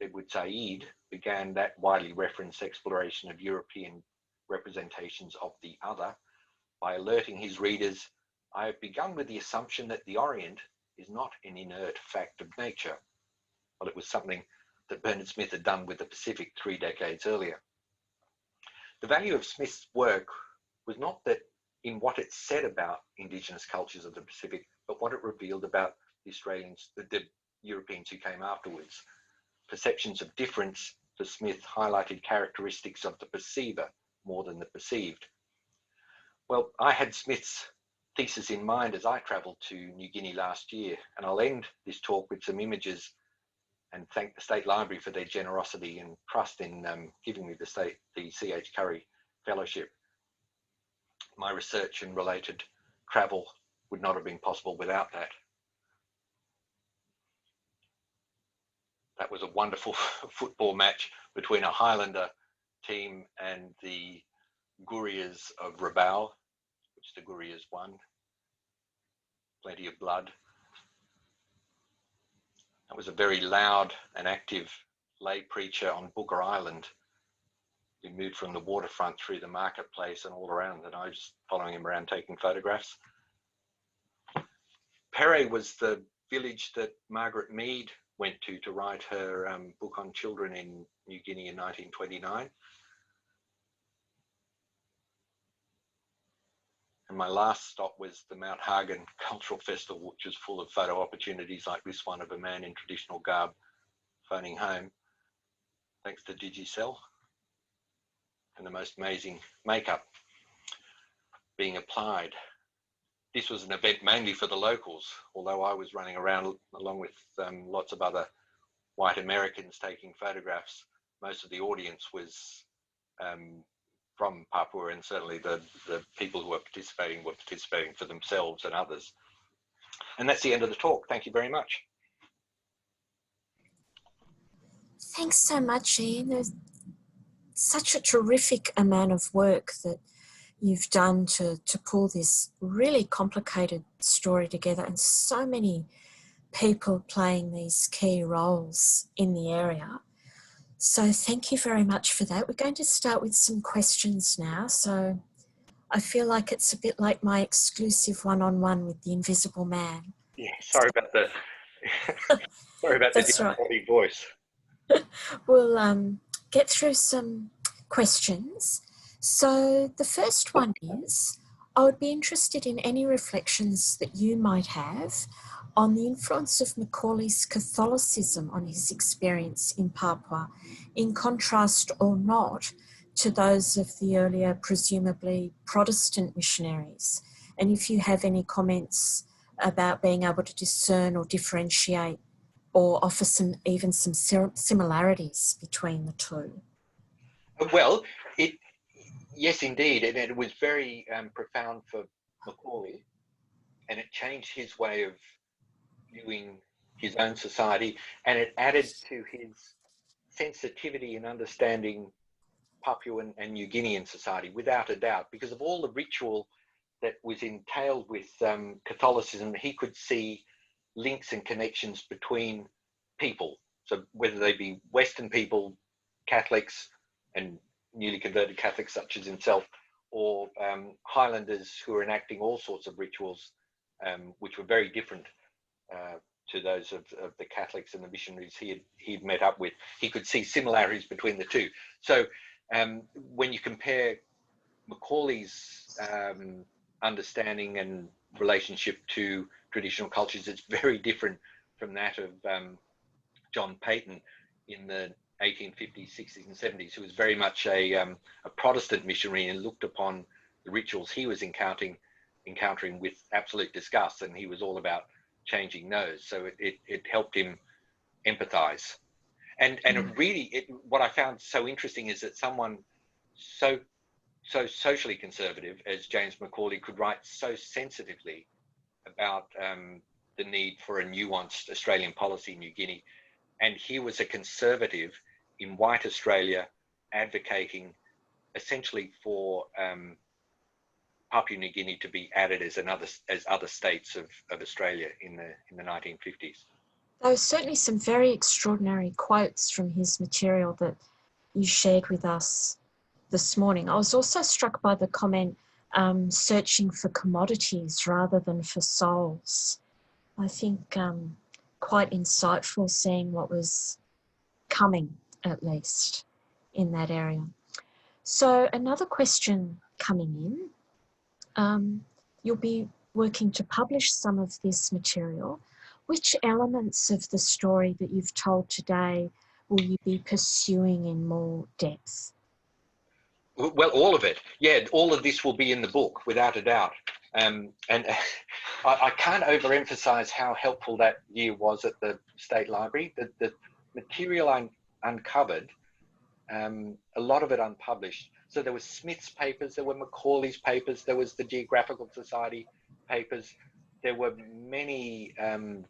Speaker 2: Edward Said began that widely referenced exploration of European representations of the other by alerting his readers, I have begun with the assumption that the Orient is not an inert fact of nature. Well, it was something that Bernard Smith had done with the Pacific 3 decades earlier. The value of Smith's work was not that in what it said about Indigenous cultures of the Pacific, but what it revealed about the Europeans who came afterwards. Perceptions of difference for Smith highlighted characteristics of the perceiver more than the perceived. Well, I had Smith's thesis in mind as I travelled to New Guinea last year, and I'll end this talk with some images and thank the State Library for their generosity and trust in giving me the C.H. Curry Fellowship. My research and related travel would not have been possible without that. that was a wonderful football match between a Highlander team and the Gurias of Rabaul, which the Gurias won. Plenty of blood. That was a very loud and active lay preacher on Booker Island. We moved from the waterfront through the marketplace and all around, and I was following him around taking photographs. Pere was the village that Margaret Mead went to write her book on children in New Guinea in 1929. And my last stop was the Mount Hagen Cultural Festival, which was full of photo opportunities like this one of a man in traditional garb phoning home, thanks to Digicel, and the most amazing makeup being applied. This was an event mainly for the locals, although I was running around along with lots of other white Americans taking photographs. Most of the audience was from Papua, and certainly the people who were participating for themselves and others. And that's the end of the talk. Thank you very much.
Speaker 1: Thanks so much, Ian. There's such a terrific amount of work that you've done to pull this really complicated story together, and so many people playing these key roles in the area. So thank you very much for that. We're going to start with some questions now. So I feel like it's a bit like my exclusive one-on-one with the Invisible Man.
Speaker 2: Yeah, sorry about the disembodied voice.
Speaker 1: We'll get through some questions. So the first one is, I would be interested in any reflections that you might have on the influence of Macaulay's Catholicism on his experience in Papua, in contrast or not to those of the earlier, presumably Protestant missionaries. And if you have any comments about being able to discern or differentiate or offer even some similarities between the two.
Speaker 2: Well, yes, indeed, and it was very profound for Macaulay, and it changed his way of viewing his own society, and it added to his sensitivity in understanding Papuan and New Guinean society, without a doubt, because of all the ritual that was entailed with Catholicism. He could see links and connections between people, so whether they be Western people, Catholics, and newly converted Catholics such as himself, or Highlanders who were enacting all sorts of rituals which were very different to those of the Catholics and the missionaries he'd met up with. He could see similarities between the two. So when you compare Macaulay's understanding and relationship to traditional cultures, it's very different from that of John Peyton in the 1850s, 60s and 70s, who was very much a Protestant missionary and looked upon the rituals he was encountering with absolute disgust, and he was all about changing those. So it helped him empathize. And it really, what I found so interesting is that someone so socially conservative as James Macaulay could write so sensitively about the need for a nuanced Australian policy in New Guinea. And he was a conservative in white Australia, advocating essentially for Papua New Guinea to be added as other states of Australia in the 1950s.
Speaker 1: There were certainly some very extraordinary quotes from his material that you shared with us this morning. I was also struck by the comment, searching for commodities rather than for souls. I think quite insightful, seeing what was coming, at least, in that area. So another question coming in. You'll be working to publish some of this material. Which elements of the story that you've told today will you be pursuing in more depth?
Speaker 2: Well, all of it. Yeah, all of this will be in the book, without a doubt. And I can't overemphasize how helpful that year was at the State Library. The material I uncovered, a lot of it unpublished. So there was Smith's papers, there were Macaulay's papers, there was the Geographical Society papers, there were many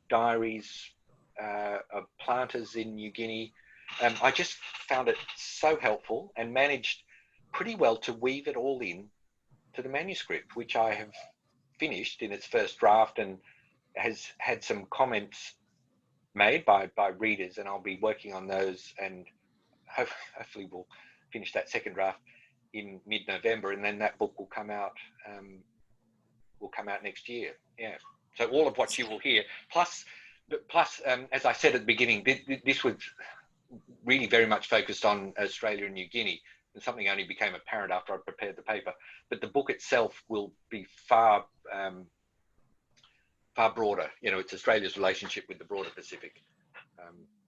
Speaker 2: diaries, of planters in New Guinea. I just found it so helpful and managed pretty well to weave it all in to the manuscript, which I have finished in its first draft and has had some comments made by readers, and I'll be working on those, and hopefully we'll finish that second draft in mid-November, and then that book will come out next year. Yeah. So all of what you will hear, plus, as I said at the beginning, this was really very much focused on Australia and New Guinea, and something only became apparent after I prepared the paper. But the book itself will be far broader. You know, it's Australia's relationship with the broader Pacific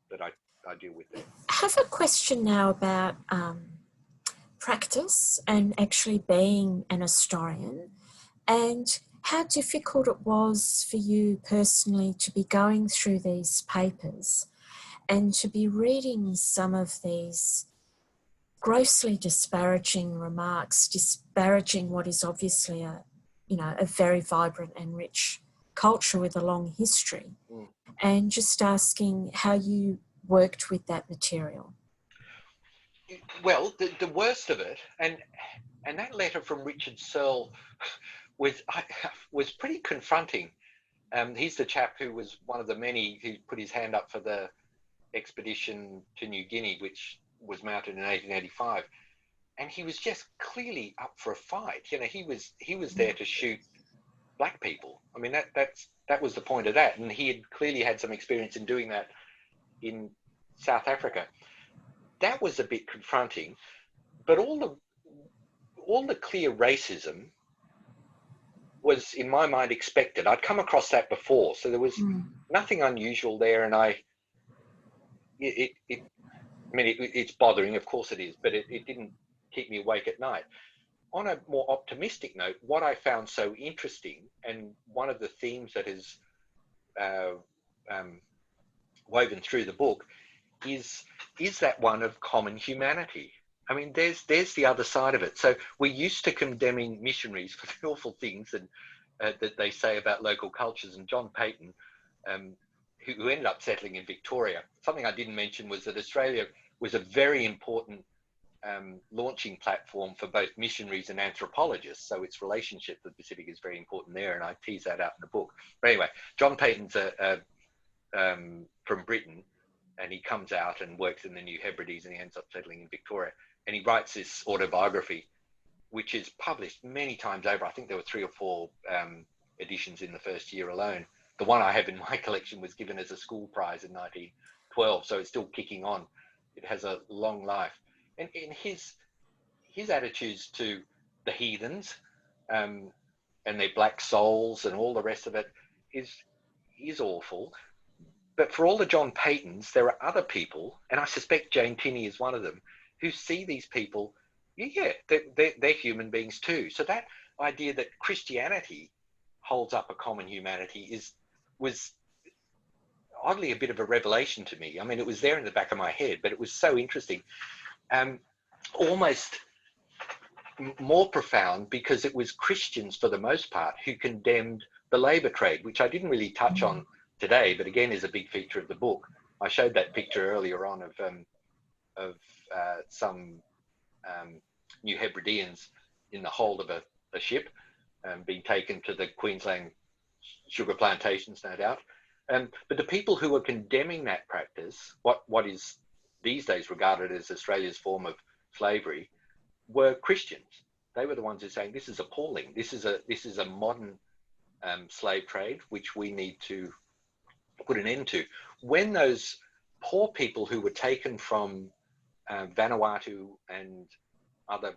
Speaker 2: that I deal with there.
Speaker 1: I have a question now about practice and actually being an historian, and how difficult it was for you personally to be going through these papers and to be reading some of these grossly disparaging remarks, disparaging what is obviously a very vibrant and rich culture with a long history, and just asking how you worked with that material.
Speaker 2: Well, the worst of it, and that letter from Richard Searle was pretty confronting. He's the chap who was one of the many who put his hand up for the expedition to New Guinea, which was mounted in 1885, and he was just clearly up for a fight. You know, he was there to shoot black people. I mean, that was the point of that, and he had clearly had some experience in doing that in South Africa. That was a bit confronting, but all the clear racism was, in my mind, expected. I'd come across that before, so there was nothing unusual there, and it's bothering, of course it is, but it didn't keep me awake at night. On a more optimistic note, what I found so interesting, and one of the themes that is woven through the book, is that one of common humanity. I mean, there's the other side of it. So we're used to condemning missionaries for the awful things that they say about local cultures. And John Peyton, who ended up settling in Victoria, something I didn't mention was that Australia was a very important launching platform for both missionaries and anthropologists. So its relationship with the Pacific is very important there, and I tease that out in the book. But anyway, John Peyton's from Britain, and he comes out and works in the New Hebrides, and he ends up settling in Victoria. And he writes this autobiography, which is published many times over. I think there were 3 or 4 editions in the first year alone. The one I have in my collection was given as a school prize in 1912, so it's still kicking on. It has a long life. And in his attitudes to the heathens and their black souls and all the rest of it is awful. But for all the John Peytons, there are other people, and I suspect Jane Tinney is one of them, who see these people, they're human beings too. So that idea that Christianity holds up a common humanity was oddly a bit of a revelation to me. I mean, it was there in the back of my head, but it was so interesting. Almost more profound because it was Christians, for the most part, who condemned the labour trade, which I didn't really touch on today, but again is a big feature of the book. I showed that picture earlier on of some New Hebrideans in the hold of a ship being taken to the Queensland sugar plantations, no doubt. But the people who were condemning that practice, what is these days regarded as Australia's form of slavery, were Christians. They were the ones who were saying, this is appalling. This is a modern slave trade, which we need to put an end to. When those poor people who were taken from Vanuatu and other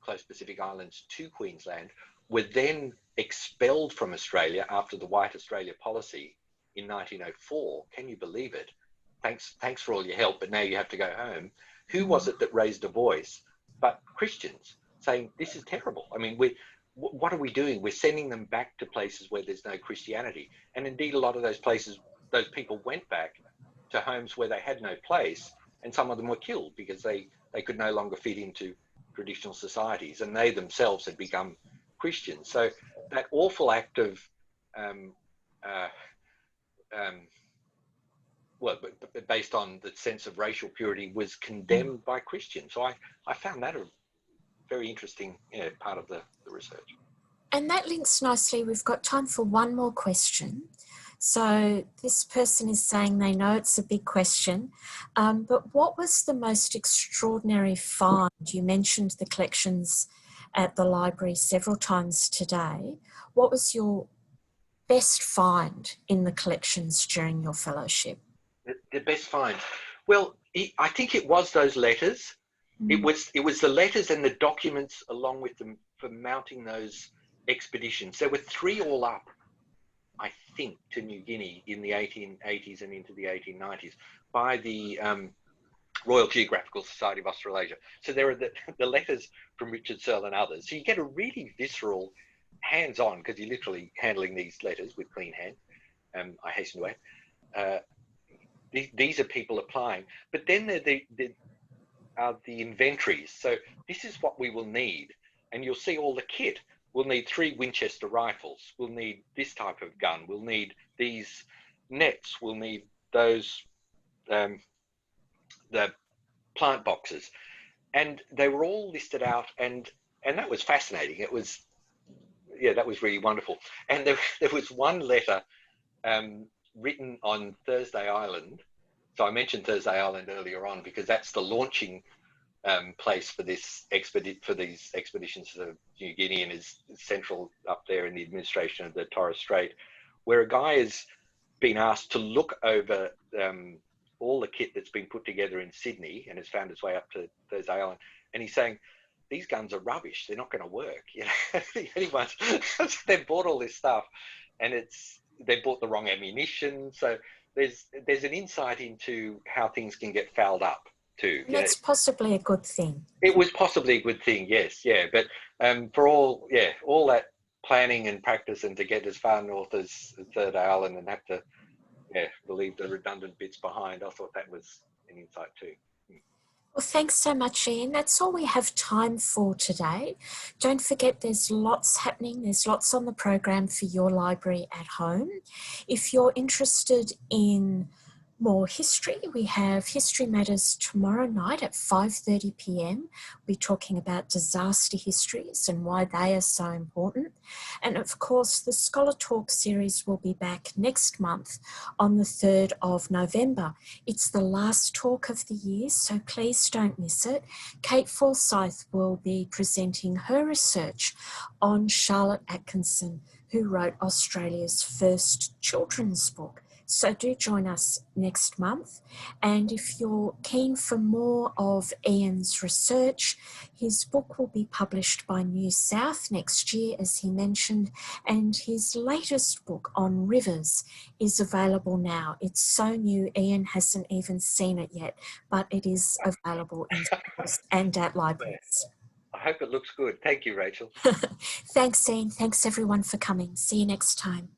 Speaker 2: close Pacific islands to Queensland were then expelled from Australia after the White Australia policy in 1904, can you believe it? Thanks for all your help, but now you have to go home. Who was it that raised a voice but Christians, saying this is terrible? I mean, what are we doing? We're sending them back to places where there's no Christianity. And indeed, a lot of those places, those people went back to homes where they had no place, and some of them were killed because they could no longer fit into traditional societies, and they themselves had become Christians. So that awful act of well, but based on the sense of racial purity, was condemned by Christians. So I found that a very interesting part of the research.
Speaker 1: And that links nicely. We've got time for one more question. So this person is saying they know it's a big question, but what was the most extraordinary find? You mentioned the collections at the library several times today. What was your best find in the collections during your fellowship?
Speaker 2: The best find? Well, I think it was those letters. It was the letters and the documents along with them for mounting those expeditions. There were 3 all up, I think, to New Guinea in the 1880s and into the 1890s by the Royal Geographical Society of Australasia. So there are the letters from Richard Searle and others. So you get a really visceral, hands-on, because you're literally handling these letters with clean hands. I hasten to add. These are people applying. But then there are the inventories. So this is what we will need. And you'll see all the kit. We'll need 3 Winchester rifles. We'll need this type of gun. We'll need these nets. We'll need those, the plant boxes. And they were all listed out, and that was fascinating. It was, that was really wonderful. And there was one letter written on Thursday Island. So I mentioned Thursday Island earlier on because that's the launching place for these expeditions to New Guinea, and is central up there in the administration of the Torres Strait, where a guy has been asked to look over all the kit that's been put together in Sydney and has found its way up to Thursday Island, and he's saying these guns are rubbish, they're not going to work. They've bought all this stuff and they bought the wrong ammunition. So there's an insight into how things can get fouled up too.
Speaker 1: And that's possibly a good thing.
Speaker 2: It was possibly a good thing, yes, but for all that planning and practice, and to get as far north as Third Island and have to leave the redundant bits behind, I thought that was an insight too.
Speaker 1: Well, thanks so much, Ian. That's all we have time for today. Don't forget there's lots happening. There's lots on the program for your library at home. If you're interested in more history, we have History Matters tomorrow night at 5:30 p.m. We're talking about disaster histories and why they are so important. And of course, the Scholar Talk series will be back next month on the 3rd of November. It's the last talk of the year, so please don't miss it. Kate Forsyth will be presenting her research on Charlotte Atkinson, who wrote Australia's first children's book. So do join us next month. And if you're keen for more of Ian's research, his book will be published by New South next year, as he mentioned, and his latest book on rivers is available now. It's so new, Ian hasn't even seen it yet, but it is available in stores and at libraries.
Speaker 2: I hope it looks good. Thank you, Rachel.
Speaker 1: Thanks, Ian. Thanks, everyone, for coming. See you next time.